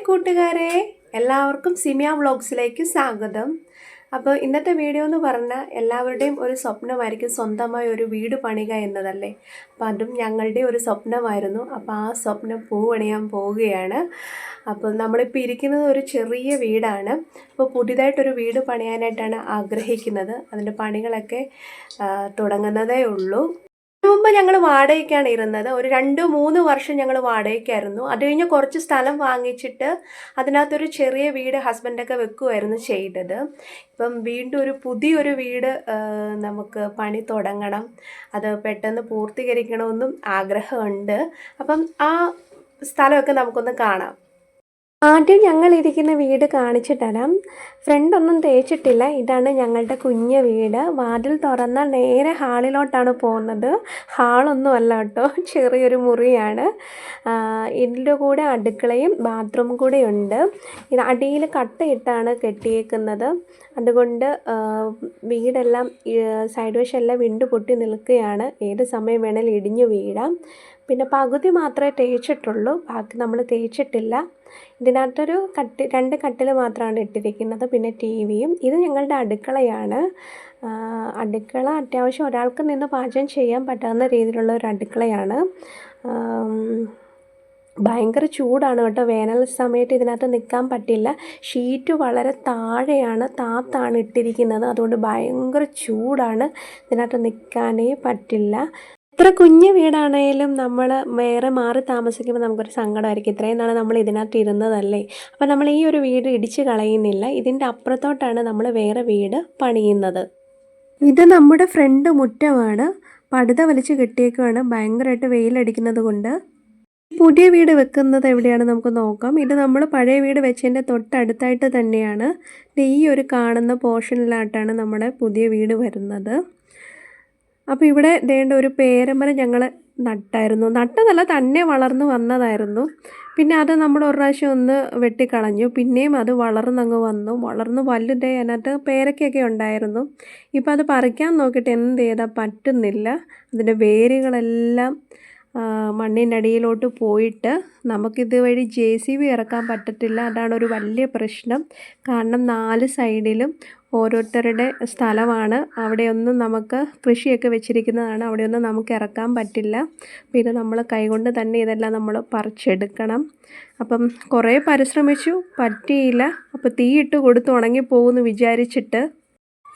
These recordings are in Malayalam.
കൂട്ടുകാരെ, എല്ലാവർക്കും സിമിയ വ്ളോഗ്സിലേക്ക് സ്വാഗതം. അപ്പോൾ ഇന്നത്തെ വീഡിയോ എന്ന് പറഞ്ഞാൽ എല്ലാവരുടെയും ഒരു സ്വപ്നമായിരിക്കും സ്വന്തമായി ഒരു വീട് പണിയുക എന്നതല്ലേ. അപ്പോൾ അതും ഞങ്ങളുടെ ഒരു സ്വപ്നമായിരുന്നു. അപ്പോൾ ആ സ്വപ്നം പൂവണിയാൻ പോവുകയാണ്. അപ്പോൾ നമ്മളിപ്പോൾ ഇരിക്കുന്നത് ഒരു ചെറിയ വീടാണ്. അപ്പോൾ പുതിയതായിട്ടൊരു വീട് പണിയാനായിട്ടാണ് ആഗ്രഹിക്കുന്നത്. അതിൻ്റെ പണികളൊക്കെ തുടങ്ങുന്നതേ ഉള്ളൂ. മുമ്പ് ഞങ്ങൾ വാടകയ്ക്കാണ് ഇരുന്നത്. ഒരു 2-3 വർഷം ഞങ്ങൾ വാടകയ്ക്കായിരുന്നു. അത് കഴിഞ്ഞ് കുറച്ച് സ്ഥലം വാങ്ങിച്ചിട്ട് അതിനകത്തൊരു ചെറിയ വീട് ഹസ്ബൻഡൊക്കെ വെക്കുമായിരുന്നു ചെയ്തത്. ഇപ്പം വീണ്ടും ഒരു പുതിയൊരു വീട് നമുക്ക് പണി തുടങ്ങണം, അത് പെട്ടെന്ന് പൂർത്തീകരിക്കണമെന്നും ആഗ്രഹമുണ്ട്. അപ്പം ആ സ്ഥലമൊക്കെ നമുക്കൊന്ന് കാണാം. ആദ്യം ഞങ്ങളിരിക്കുന്ന വീട് കാണിച്ചു തരാം. ഫ്രണ്ടൊന്നും തേച്ചിട്ടില്ല. ഇതാണ് ഞങ്ങളുടെ കുഞ്ഞ വീട്. വാതിൽ തുറന്നാൽ നേരെ ഹാളിലോട്ടാണ് പോകുന്നത്. ഹാളൊന്നും അല്ല കേട്ടോ, ചെറിയൊരു മുറിയാണ്. ഇതിൻ്റെ കൂടെ അടുക്കളയും ബാത്റൂമും കൂടെ ഉണ്ട്. ഇത് അടിയിൽ കട്ടയിട്ടാണ് കെട്ടിയേക്കുന്നത്. അതുകൊണ്ട് വീടെല്ലാം സൈഡ് വശമെല്ലാം വിണ്ടു പൊട്ടി നിൽക്കുകയാണ്. ഏത് സമയം വേണേലും ഇടിഞ്ഞു വീഴാം. പിന്നെ പകുതി മാത്രമേ തേച്ചിട്ടുള്ളൂ, ബാക്കി നമ്മൾ തേച്ചിട്ടില്ല. ഇതിനകത്തൊരു 2 കട്ടിൽ മാത്രമാണ് ഇട്ടിരിക്കുന്നത്, പിന്നെ ടിവിയും. ഇത് ഞങ്ങളുടെ അടുക്കളയാണ്. അടുക്കള അത്യാവശ്യം ഒരാൾക്ക് നിന്ന് പാചകം ചെയ്യാൻ പറ്റാവുന്ന രീതിയിലുള്ള ഒരു അടുക്കളയാണ്. ഭയങ്കര ചൂടാണ് കേട്ടോ. വേനൽ സമയത്ത് ഇതിനകത്ത് നിൽക്കാൻ പറ്റില്ല. ഷീറ്റ് വളരെ താഴെയാണ്, താത്താണ് ഇട്ടിരിക്കുന്നത്. അതുകൊണ്ട് ഭയങ്കര ചൂടാണ്, ഇതിനകത്ത് നിൽക്കാനേ പറ്റില്ല. എത്ര കുഞ്ഞു വീടാണേലും നമ്മൾ വേറെ മാറി താമസിക്കുമ്പോൾ നമുക്കൊരു സങ്കടമായിരിക്കും. ഇത്രയും നാൾ നമ്മൾ ഇതിനകത്ത് ഇരുന്നതല്ലേ. അപ്പോൾ നമ്മൾ ഈ ഒരു വീട് ഇടിച്ച് കളയുന്നില്ല. ഇതിൻ്റെ അപ്പുറത്തോട്ടാണ് നമ്മൾ വേറെ വീട് പണിയുന്നത്. ഇത് നമ്മുടെ ഫ്രണ്ട് മുറ്റമാണ്. പടുത വലിച്ച് കെട്ടിയേക്കുവാണ്. ഭയങ്കരമായിട്ട് വെയിലടിക്കുന്നത് കൊണ്ട്. പുതിയ വീട് വെക്കുന്നത് എവിടെയാണ് നമുക്ക് നോക്കാം. ഇത് നമ്മൾ പഴയ വീട് വെച്ചതിൻ്റെ തൊട്ടടുത്തായിട്ട് തന്നെയാണ്. ഈ ഒരു കാണുന്ന പോർഷനിലായിട്ടാണ് നമ്മുടെ പുതിയ വീട് വരുന്നത്. അപ്പോൾ ഇവിടെ ദേണ്ട ഒരു പേരമരം ഞങ്ങൾ നട്ടായിരുന്നു. നട്ടതല്ല, തന്നെ വളർന്നു വന്നതായിരുന്നു. പിന്നെ അത് നമ്മൾ ഒരു പ്രാവശ്യം ഒന്ന് വെട്ടിക്കളഞ്ഞു. പിന്നെയും അത് വളർന്നങ്ങ് വന്നു. വളർന്ന് വലുതേ അതിനകത്ത് പേരയ്ക്കൊക്കെ ഉണ്ടായിരുന്നു. ഇപ്പോൾ അത് പറിക്കാൻ നോക്കിയിട്ട് എന്ത് ചെയ്താൽ പറ്റുന്നില്ല. അതിൻ്റെ വേരുകളെല്ലാം മണ്ണിനടിയിലോട്ട് പോയിട്ട് നമുക്കിത് വഴി JCB ഇറക്കാൻ പറ്റത്തില്ല. അതാണ് ഒരു വലിയ പ്രശ്നം. കാരണം 4 സൈഡിലും ഓരോരുത്തരുടെ സ്ഥലമാണ്. അവിടെയൊന്നും നമുക്ക് കൃഷിയൊക്കെ വെച്ചിരിക്കുന്നതാണ്. അവിടെയൊന്നും നമുക്ക് ഇറക്കാൻ പറ്റില്ല. അപ്പോൾ ഇത് നമ്മൾ കൈകൊണ്ട് തന്നെ ഇതെല്ലാം നമ്മൾ പറിച്ചെടുക്കണം. അപ്പം കുറേ പരിശ്രമിച്ചു, പറ്റിയില്ല. അപ്പോൾ തീയിട്ട് കൊടുത്ത് ഉണങ്ങിപ്പോകുമെന്ന് വിചാരിച്ചിട്ട്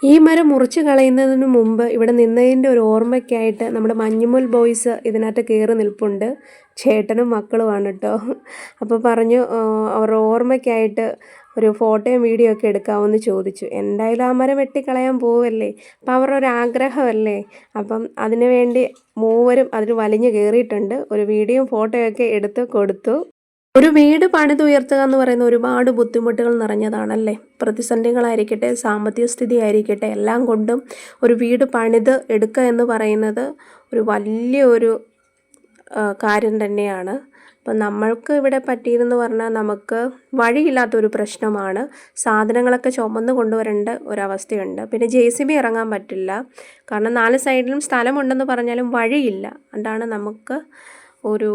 ഈ മരം മുറിച്ച് കളയുന്നതിന് മുമ്പ് ഇവിടെ നിന്നതിൻ്റെ ഒരു ഓർമ്മയ്ക്കായിട്ട് നമ്മുടെ മഞ്ഞുമുൽ ബോയ്സ് ഇതിനകത്ത് കയറി നിൽപ്പുണ്ട്. ചേട്ടനും മക്കളുമാണ് കേട്ടോ. അപ്പോൾ പറഞ്ഞു അവരുടെ ഓർമ്മയ്ക്കായിട്ട് ഒരു ഫോട്ടോയും വീഡിയോ ഒക്കെ എടുക്കാമെന്ന് ചോദിച്ചു. എന്തായാലും ആ മരം വെട്ടിക്കളയാൻ പോവല്ലേ, അപ്പം അവരുടെ ഒരു ആഗ്രഹമല്ലേ. അപ്പം അതിനു വേണ്ടി മൂവരും അതിൽ വലിഞ്ഞു കയറിയിട്ടുണ്ട്. ഒരു വീഡിയോയും ഫോട്ടോയൊക്കെ എടുത്ത് കൊടുത്തു. ഒരു വീട് പണിതുയർത്തുക എന്ന് പറയുന്ന ഒരുപാട് ബുദ്ധിമുട്ടുകൾ നിറഞ്ഞതാണല്ലേ. പ്രതിസന്ധികളായിരിക്കട്ടെ, സാമ്പത്തിക സ്ഥിതി ആയിരിക്കട്ടെ, എല്ലാം കൊണ്ടും ഒരു വീട് പണിത് എടുക്കുക എന്ന് പറയുന്നത് ഒരു വലിയൊരു കാര്യം തന്നെയാണ്. അപ്പം നമ്മൾക്ക് ഇവിടെ പറ്റിയതെന്ന് പറഞ്ഞാൽ നമുക്ക് വഴിയില്ലാത്തൊരു പ്രശ്നമാണ്. സാധനങ്ങളൊക്കെ ചുമന്ന് കൊണ്ടുവരേണ്ട ഒരവസ്ഥയുണ്ട്. പിന്നെ JCB ഇറങ്ങാൻ പറ്റില്ല. കാരണം 4 സൈഡിലും സ്ഥലമുണ്ടെന്ന് പറഞ്ഞാലും വഴിയില്ല. അതാണ് നമുക്ക് ഒരു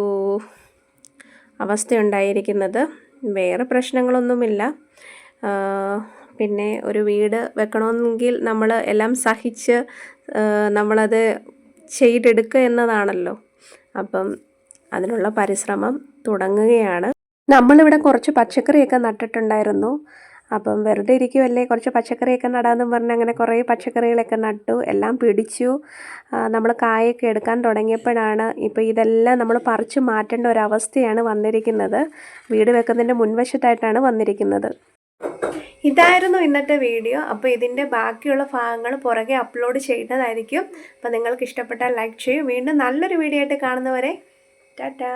അവസ്ഥയുണ്ടായിരിക്കുന്നത്. വേറെ പ്രശ്നങ്ങളൊന്നുമില്ല. പിന്നെ ഒരു വീട് വെക്കണമെങ്കിൽ നമ്മൾ എല്ലാം സഹിച്ച് നമ്മളത് ചെയ്തെടുക്കുക എന്നതാണല്ലോ. അപ്പം അതിനുള്ള പരിശ്രമം തുടങ്ങുകയാണ്. നമ്മളിവിടെ കുറച്ച് പച്ചക്കറിയൊക്കെ നട്ടിട്ടുണ്ടായിരുന്നു. അപ്പം വെറുതെ ഇരിക്കുമല്ലേ, കുറച്ച് പച്ചക്കറിയൊക്കെ നടാമെന്നും പറഞ്ഞ് അങ്ങനെ കുറേ പച്ചക്കറികളൊക്കെ നട്ടു. എല്ലാം പിടിച്ചു. നമ്മൾ കായൊക്കെ എടുക്കാൻ തുടങ്ങിയപ്പോഴാണ് ഇപ്പോൾ ഇതെല്ലാം നമ്മൾ പറിച്ചു മാറ്റേണ്ട ഒരവസ്ഥയാണ് വന്നിരിക്കുന്നത്. വീട് വെക്കുന്നതിൻ്റെ മുൻവശത്തായിട്ടാണ് വന്നിരിക്കുന്നത്. ഇതായിരുന്നു ഇന്നത്തെ വീഡിയോ. അപ്പോൾ ഇതിൻ്റെ ബാക്കിയുള്ള ഭാഗങ്ങൾ പുറകെ അപ്ലോഡ് ചെയ്യുന്നതായിരിക്കും. അപ്പോൾ നിങ്ങൾക്ക് ഇഷ്ടപ്പെട്ടാൽ ലൈക്ക് ചെയ്യൂ. വീണ്ടും നല്ലൊരു വീഡിയോ ആയിട്ട് കാണുന്നവരെ ടാറ്റാ.